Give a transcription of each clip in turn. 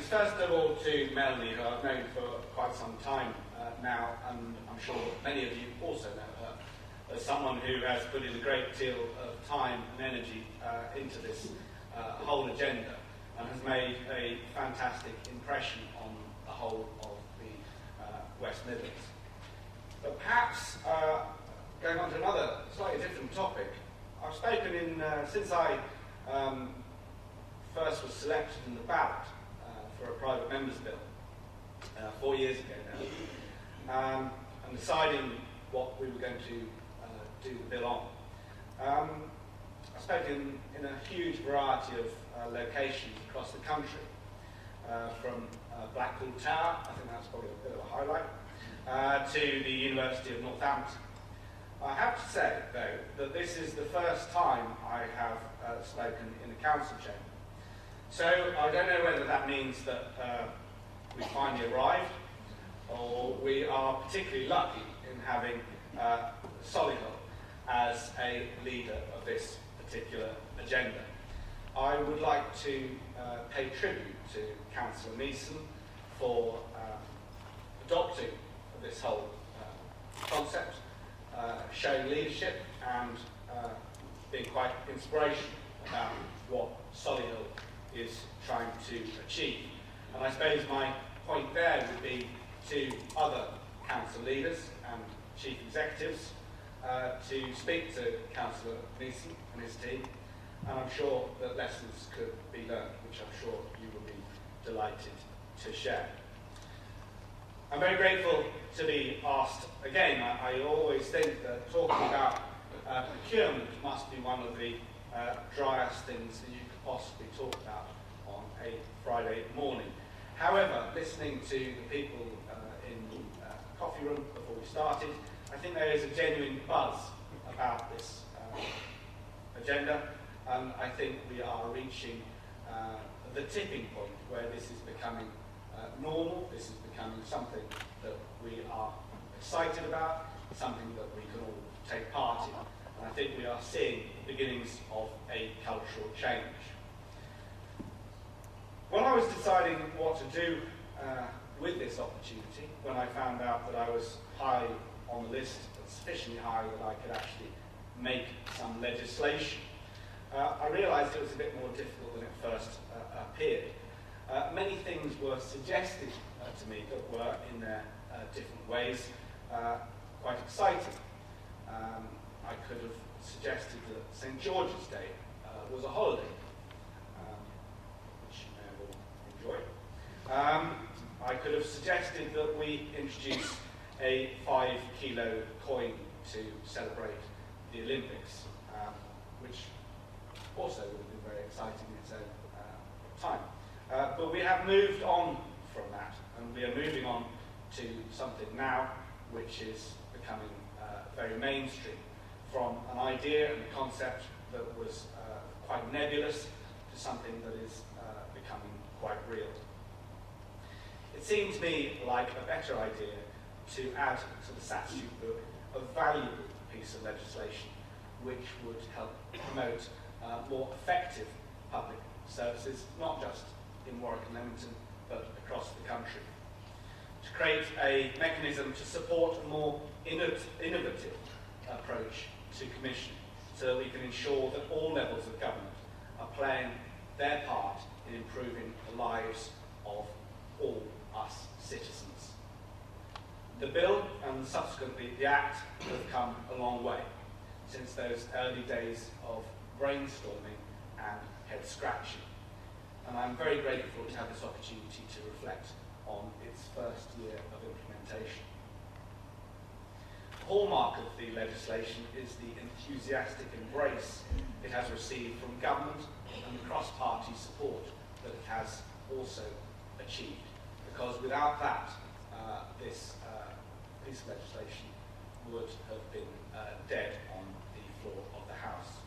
thanks first of all to Melanie, who I've known for quite some time now, and I'm sure many of you also know her as someone who has put in a great deal of time and energy into this whole agenda and has made a fantastic impression on the whole of the West Midlands. But perhaps, going on to another slightly different topic, I've spoken in, since I first was selected in the ballot for a private member's bill 4 years ago now, and deciding what we were going to do the bill on. I've spoken in a huge variety of locations across the country, from Blackpool Tower, I think that's probably a bit of a highlight, to the University of Northampton. I have to say, though, that this is the first time I have spoken in the council chamber. So I don't know whether that means that we finally arrived, or we are particularly lucky in having Solihull as a leader of this particular agenda. I would like to pay tribute to Councillor Neeson for adopting this whole concept, showing leadership and being quite inspirational about what Solihull is trying to achieve. And I suppose my point there would be to other council leaders and chief executives to speak to Councillor Neeson and his team, and I'm sure that lessons could be learned, which I'm sure you will be delighted to share. I'm very grateful to be asked again. I always think that talking about procurement must be one of the driest things that you could possibly talk about on a Friday morning. However, listening to the people in the coffee room before we started, I think there is a genuine buzz about this agenda, and I think we are reaching the tipping point where this is becoming normal. This is becoming something that we are excited about, something that we can all take part in. And I think we are seeing the beginnings of a cultural change. When I was deciding what to do with this opportunity, when I found out that I was high on the list, sufficiently high that I could actually make some legislation, I realised it was a bit more difficult than it first appeared. Many things were suggested to me that were, in their different ways, quite exciting. I could have suggested that St George's Day was a holiday, which you may all enjoy. I could have suggested that we introduce a 5-kilo coin to celebrate the Olympics, which also would have been very exciting in its own time. But we have moved on from that, and we are moving on to something now which is becoming very mainstream, from an idea and a concept that was quite nebulous to something that is becoming quite real. It seemed to me like a better idea to add to the statute book a valuable piece of legislation which would help promote more effective public services, not just in Warwick and Leamington, but across the country. To create a mechanism to support a more innovative approach to commission, so that we can ensure that all levels of government are playing their part in improving the lives of all us citizens. The bill and subsequently the Act have come a long way since those early days of brainstorming and head scratching. And I'm very grateful to have this opportunity to reflect on its first year of implementation. The hallmark of the legislation is the enthusiastic embrace it has received from government and the cross-party support that it has also achieved. Because without that, this piece of legislation would have been dead on the floor of the House.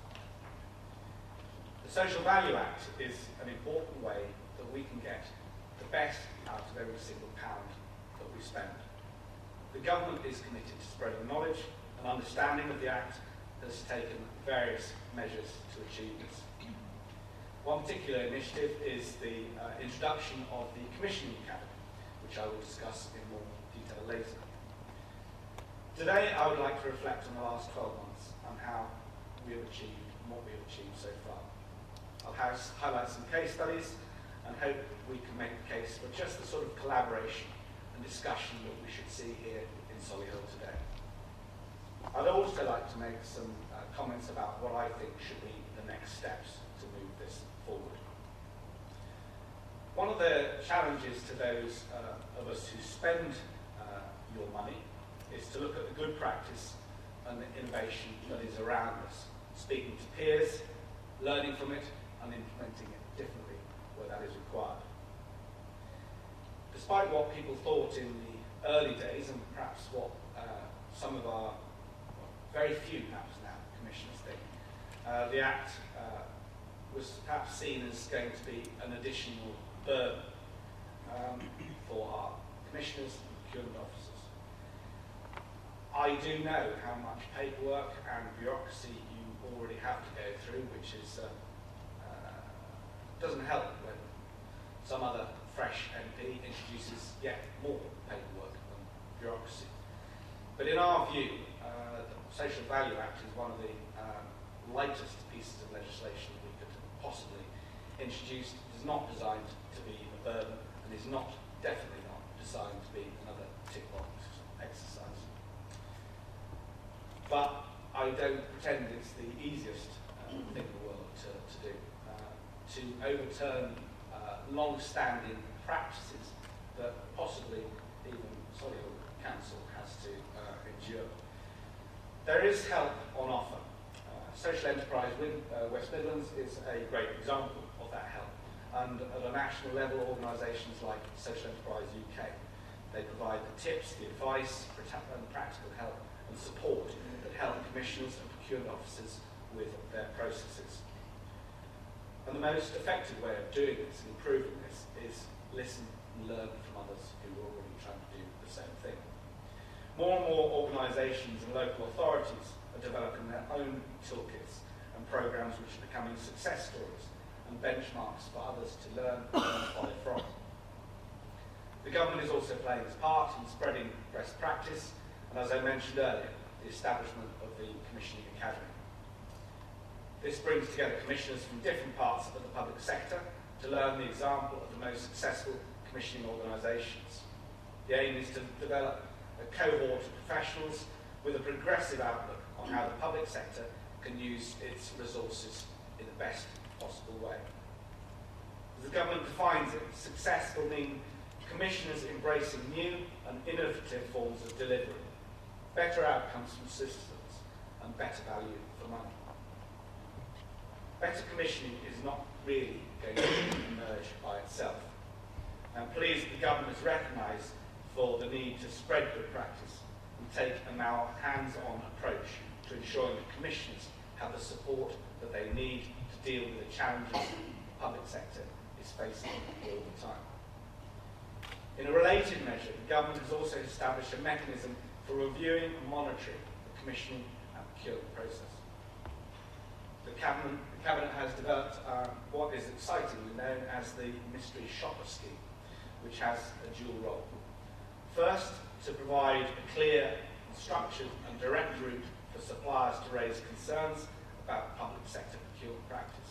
The Social Value Act is an important way that we can get the best out of every single pound that we spend. The government is committed to spreading knowledge and understanding of the Act, has taken various measures to achieve this. One particular initiative is the introduction of the Commissioning Academy, which I will discuss in more detail later. Today I would like to reflect on the last 12 months and how we have achieved and what we have achieved so far. I'll highlight some case studies and hope we can make the case for just the sort of collaboration and discussion that we should see here in Solihull today. I'd also like to make some comments about what I think should be the next steps to move this forward. One of the challenges to those of us who spend your money is to look at the good practice and the innovation that is around us, speaking to peers, learning from it and implementing it differently where that is required. Despite what people thought in the early days, and perhaps what some of our, very few perhaps now, commissioners think, the Act was perhaps seen as going to be an additional burden for our commissioners and procurement officers. I do know how much paperwork and bureaucracy you already have to go through, which is doesn't help when some other fresh MP introduces yet more paperwork and bureaucracy. But in our view, the Social Value Act is one of the lightest pieces of legislation that we could possibly introduce. It is not designed to be a burden and is definitely not designed to be another tick box exercise. But I don't pretend it's the easiest thing in the world to do. To overturn long-standing practices that possibly even Solihull Council has to endure. There is help on offer. Social Enterprise West Midlands is a great example of that help. And at a national level, organisations like Social Enterprise UK, they provide the tips, the advice, and practical help and support that help commissioners and procurement officers with their processes. And the most effective way of doing this and improving this is listen and learn from others who are already trying to do the same thing. More and more organisations and local authorities are developing their own toolkits and programmes which are becoming success stories and benchmarks for others to learn and follow from. The government is also playing its part in spreading best practice and, as I mentioned earlier, the establishment of the Commissioning Academy. This brings together commissioners from different parts of the public sector to learn the example of the most successful commissioning organisations. The aim is to develop a cohort of professionals with a progressive outlook on how the public sector can use its resources in the best possible way. As the government defines it, success will mean commissioners embracing new and innovative forms of delivery, better outcomes from systems and better value for money. Better commissioning is not really going to emerge by itself. I'm pleased that the government has recognised for the need to spread good practice and take a now hands-on approach to ensuring that commissioners have the support that they need to deal with the challenges the public sector is facing all the time. In a related measure, the government has also established a mechanism for reviewing and monitoring the commissioning and procurement process. The Cabinet has developed what is excitingly known as the Mystery Shopper Scheme, which has a dual role. First, to provide a clear, structured and direct route for suppliers to raise concerns about public sector procurement practice.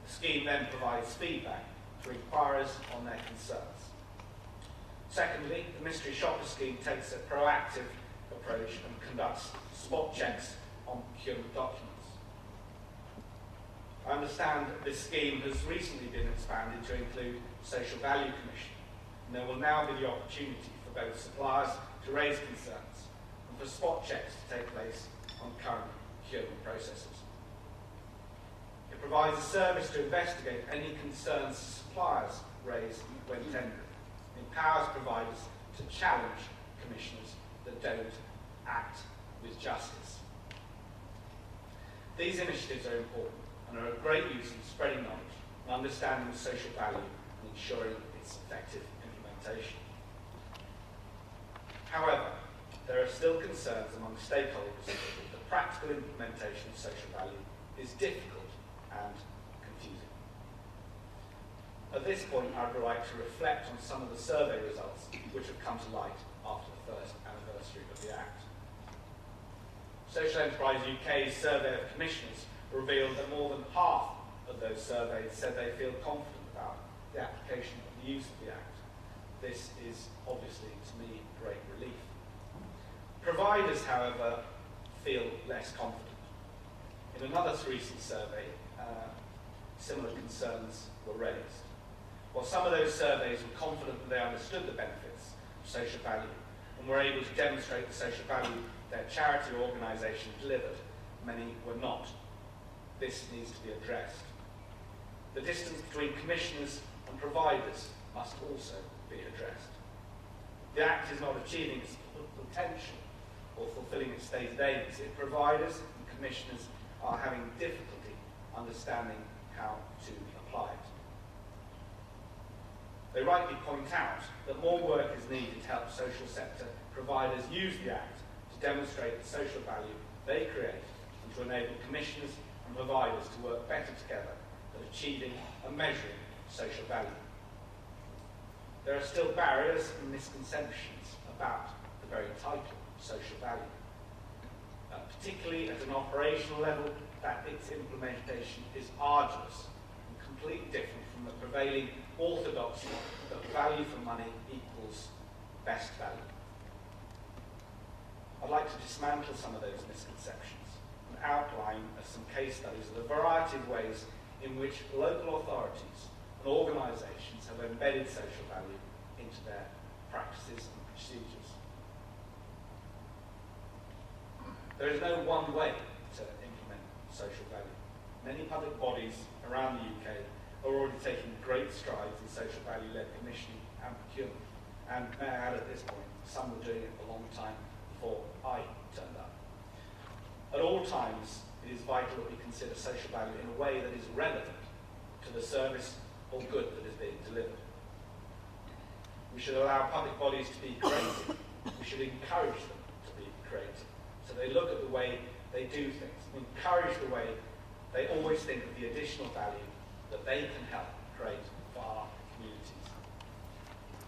The scheme then provides feedback to inquirers on their concerns. Secondly, the Mystery Shopper Scheme takes a proactive approach and conducts spot checks on procurement documents. I understand that this scheme has recently been expanded to include Social Value Commission, and there will now be the opportunity for both suppliers to raise concerns and for spot checks to take place on current procurement processes. It provides a service to investigate any concerns suppliers raise when tendering. It empowers providers to challenge commissioners that don't act with justice. These initiatives are important and are of great use in spreading knowledge and understanding the social value and ensuring its effective implementation. However, there are still concerns among stakeholders that the practical implementation of social value is difficult and confusing. At this point, I would like to reflect on some of the survey results which have come to light after the first anniversary of the Act. Social Enterprise UK's survey of commissioners revealed that more than half of those surveyed said they feel confident about the application of the use of the Act. This is obviously, to me, great relief. Providers, however, feel less confident. In another recent survey, similar concerns were raised. While some of those surveys were confident that they understood the benefits of social value and were able to demonstrate the social value their charity or organisation delivered, many were not. This needs to be addressed. The distance between commissioners and providers must also be addressed. The Act is not achieving its potential or fulfilling its stated aims if providers and commissioners are having difficulty understanding how to apply it. They rightly point out that more work is needed to help social sector providers use the Act to demonstrate the social value they create and to enable commissioners and providers to work better together at achieving and measuring social value. There are still barriers and misconceptions about the very title, social value. Particularly at an operational level, that its implementation is arduous and completely different from the prevailing orthodoxy that value for money equals best value. I'd like to dismantle some of those misconceptions and outline some case studies of a variety of ways in which local authorities and organisations have embedded social value into their practices and procedures. There is no one way to implement social value. Many public bodies around the UK are already taking great strides in social value-led commissioning and procurement. And may I add at this point, some were doing it a long time before I turned up. At all times, it is vital that we consider social value in a way that is relevant to the service or good that is being delivered. We should allow public bodies to be creative. We should encourage them to be creative. So they look at the way they do things, and encourage the way they always think of the additional value that they can help create for our communities.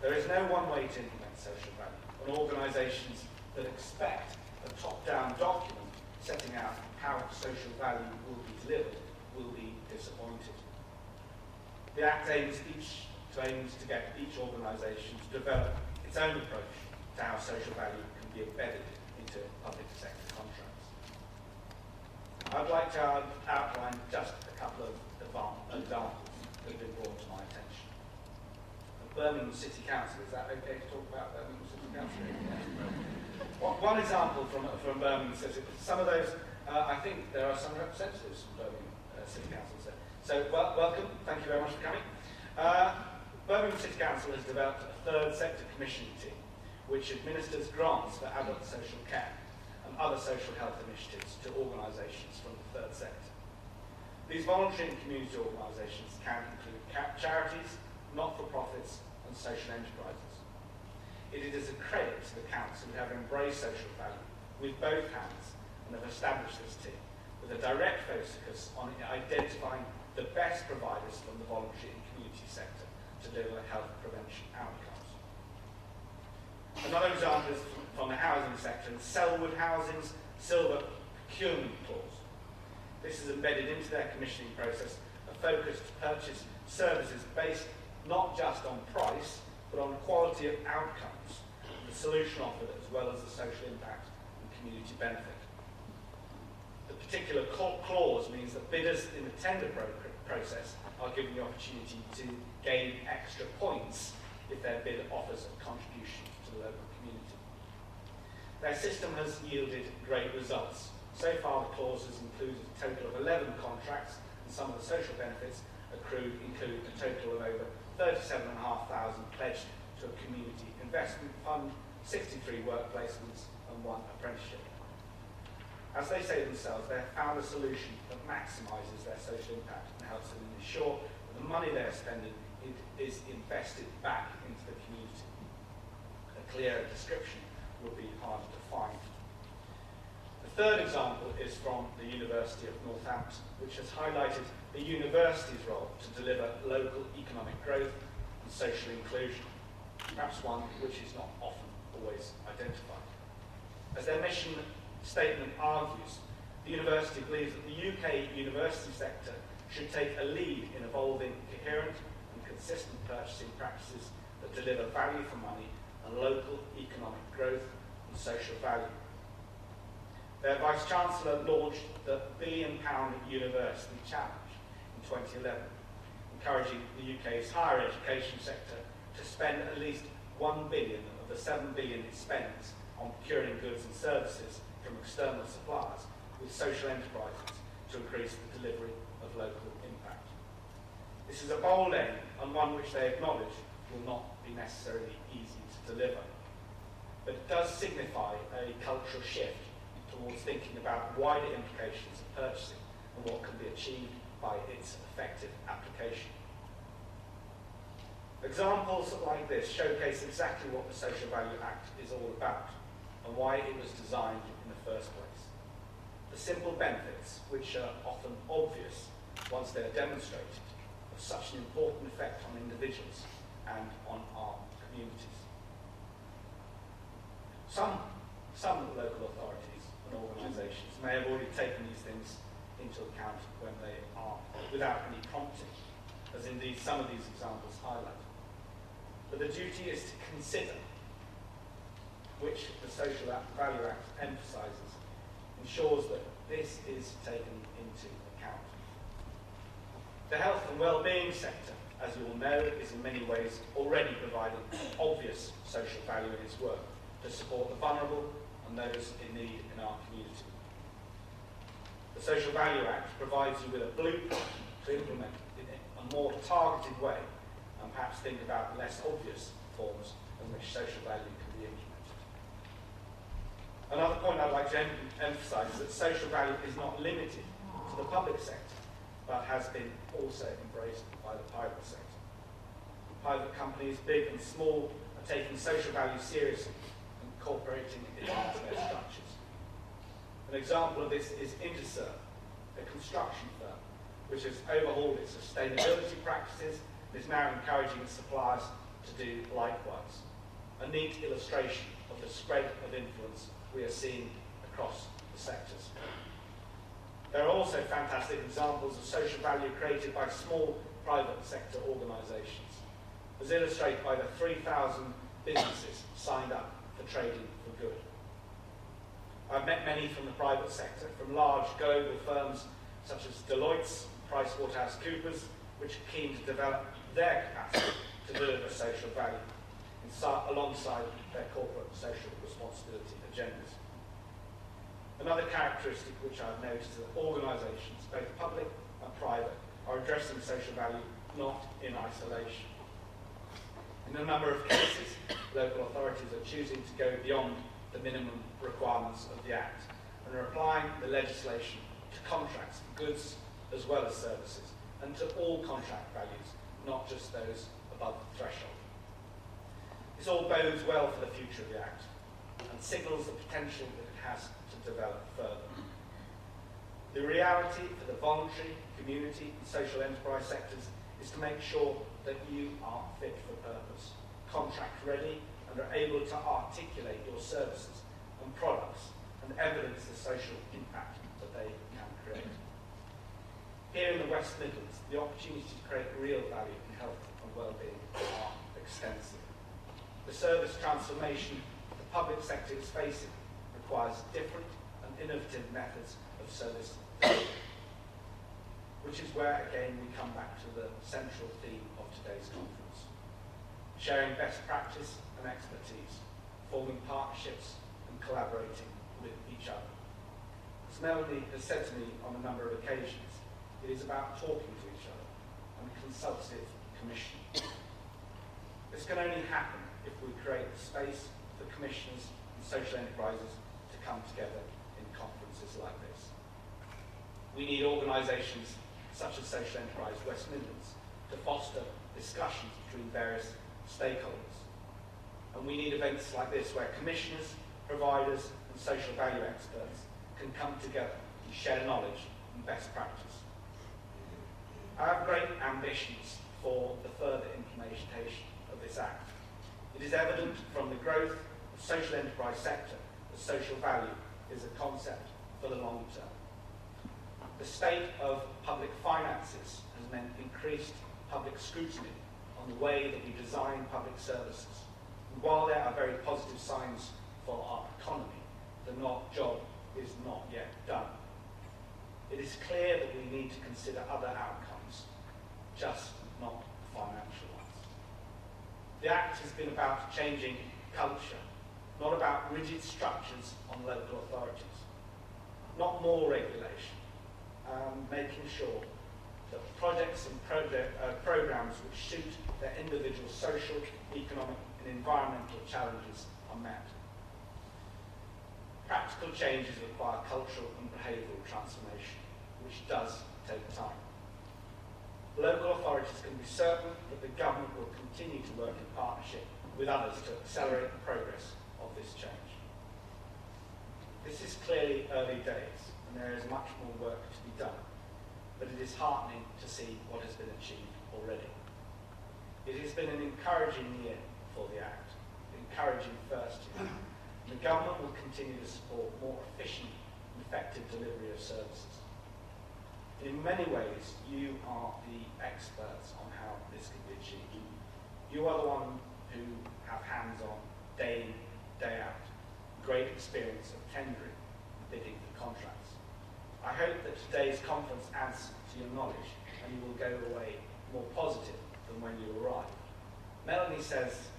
There is no one way to implement social value, and organisations that expect a top-down document setting out how social value will be delivered will be disappointed. The Act aims to get each organisation to develop its own approach to how social value can be embedded into public sector contracts. I'd like to outline just a couple of examples that have been brought to my attention. Birmingham City Council, is that okay to talk about Birmingham City Council? One example from Birmingham City, some of those, I think there are some representatives from Birmingham City Council there. So welcome, thank you very much for coming. Birmingham City Council has developed a third sector commissioning team which administers grants for adult social care and other social health initiatives to organisations from the third sector. These voluntary and community organisations can include charities, not-for-profits and social enterprises. It is a credit to the Council to have embraced social value with both hands and have established this team with a direct focus on identifying the best providers from the voluntary and community sector to deliver health prevention outcomes. Another example is from the housing sector, and Selwood Housing's Silver Procurement Clause. This is embedded into their commissioning process, a focus to purchase services based not just on price, but on quality of outcomes, the solution offered as well as the social impact and community benefit. The particular clause means that bidders in the tender process are given the opportunity to gain extra points if their bid offers a contribution to the local community. Their system has yielded great results. So far, the clause has included a total of 11 contracts, and some of the social benefits accrued include a total of over 37,500 pledged to a community investment fund, 63 work placements, and 1 apprenticeship. As they say themselves, they have found a solution that maximises their social impact and helps them ensure that the money they are spending is invested back into the community. A clearer description would be harder to find. The third example is from the University of Northampton, which has highlighted the university's role to deliver local economic growth and social inclusion, perhaps one which is not often always identified. As their mission statement argues, the university believes that the UK university sector should take a lead in evolving coherent and consistent purchasing practices that deliver value for money and local economic growth and social value. Their Vice-Chancellor launched the £1 billion University Challenge in 2011, encouraging the UK's higher education sector to spend at least £1 billion of the £7 billion it spends on procuring goods and services from external suppliers with social enterprises to increase the delivery of local impact. This is a bold aim and one which they acknowledge will not be necessarily easy to deliver. But it does signify a cultural shift towards thinking about wider implications of purchasing and what can be achieved by its effective application. Examples like this showcase exactly what the Social Value Act is all about and why it was designed in the first place. The simple benefits, which are often obvious once they are demonstrated, have such an important effect on individuals and on our communities. Some local authorities and organisations may have already taken these things into account when they are without any prompting, as indeed some of these examples highlight. But the duty is to consider, which the Social Value Act emphasises, ensures that this is taken into account. The health and wellbeing sector, as you all know, is in many ways already providing obvious social value in its work to support the vulnerable and those in need in our community. The Social Value Act provides you with a blueprint to implement in a more targeted way and perhaps think about less obvious forms in which social value can be implemented. Another point I'd like to emphasise is that social value is not limited to the public sector, but has been also embraced by the private sector. Private companies, big and small, are taking social value seriously and incorporating it into their structures. An example of this is Interserve, a construction firm which has overhauled its sustainability practices and is now encouraging its suppliers to do likewise. A neat illustration of the spread of influence we are seeing across the sectors. There are also fantastic examples of social value created by small private sector organisations, as illustrated by the 3,000 businesses signed up for Trading for Good. I've met many from the private sector, from large global firms such as Deloitte, PricewaterhouseCoopers, which are keen to develop their capacity to deliver social value alongside their corporate social responsibility agendas. Another characteristic which I've noticed is that organisations, both public and private, are addressing social value not in isolation. In a number of cases, local authorities are choosing to go beyond the minimum requirements of the Act and are applying the legislation to contracts for goods as well as services and to all contract values, not just those above the threshold. This all bodes well for the future of the Act and signals the potential that it has to develop further. The reality for the voluntary, community and social enterprise sectors is to make sure that you are fit for purpose, contract ready, and are able to articulate your services and products and evidence the social impact that they can create. Here in the West Midlands, the opportunity to create real value in health and wellbeing are extensive. The service transformation the public sector is facing requires different and innovative methods of service delivery, which is where, again, we come back to the central theme of today's conference. Sharing best practice and expertise, forming partnerships and collaborating with each other. As Melanie has said to me on a number of occasions, it is about talking to each other and consultative commission. This can only happen if we create the space for commissioners and social enterprises to come together in conferences like this. We need organisations such as Social Enterprise West Midlands to foster discussions between various stakeholders. And we need events like this where commissioners, providers and social value experts can come together and share knowledge and best practice. I have great ambitions for the further implementation of this Act. It is evident from the growth of the social enterprise sector that social value is a concept for the long term. The state of public finances has meant increased public scrutiny on the way that we design public services. And while there are very positive signs for our economy, the job is not yet done. It is clear that we need to consider other outcomes, just not financial ones. The Act has been about changing culture, not about rigid structures on local authorities, not more regulation, making sure that projects and programmes which suit their individual social, economic and environmental challenges are met. Practical changes require cultural and behavioural transformation, which does take time. Local authorities can be certain that the government will continue to work in partnership with others to accelerate the progress of this change. This is clearly early days, and there is much more work to be done, but it is heartening to see what has been achieved already. It has been an encouraging year for the Act, encouraging first year. The government will continue to support more efficient and effective delivery of services. In many ways, you are the experts on how this can be achieved. You are the one who have hands-on, day in, day out, great experience of tendering and bidding for contracts. I hope that today's conference adds to your knowledge and you will go away more positive than when you arrived. Melanie says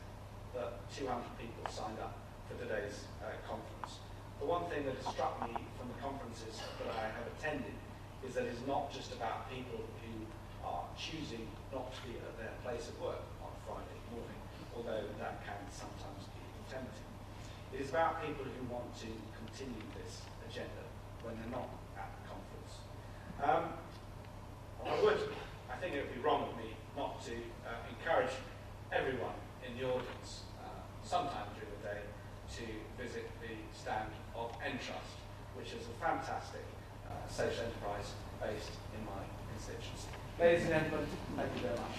that 200 people signed up for today's conference. The one thing that has struck me from the conferences that I have attended is that it's not just about people who are choosing not to be at their place of work on a Friday morning, although that can sometimes be tempting. It is about people who want to continue this agenda when they're not at the conference. I think it would be wrong of me not to encourage everyone in the audience sometime during the day to visit the stand of Entrust, which is a fantastic social enterprise based in my constituency. Ladies and gentlemen, thank you very much.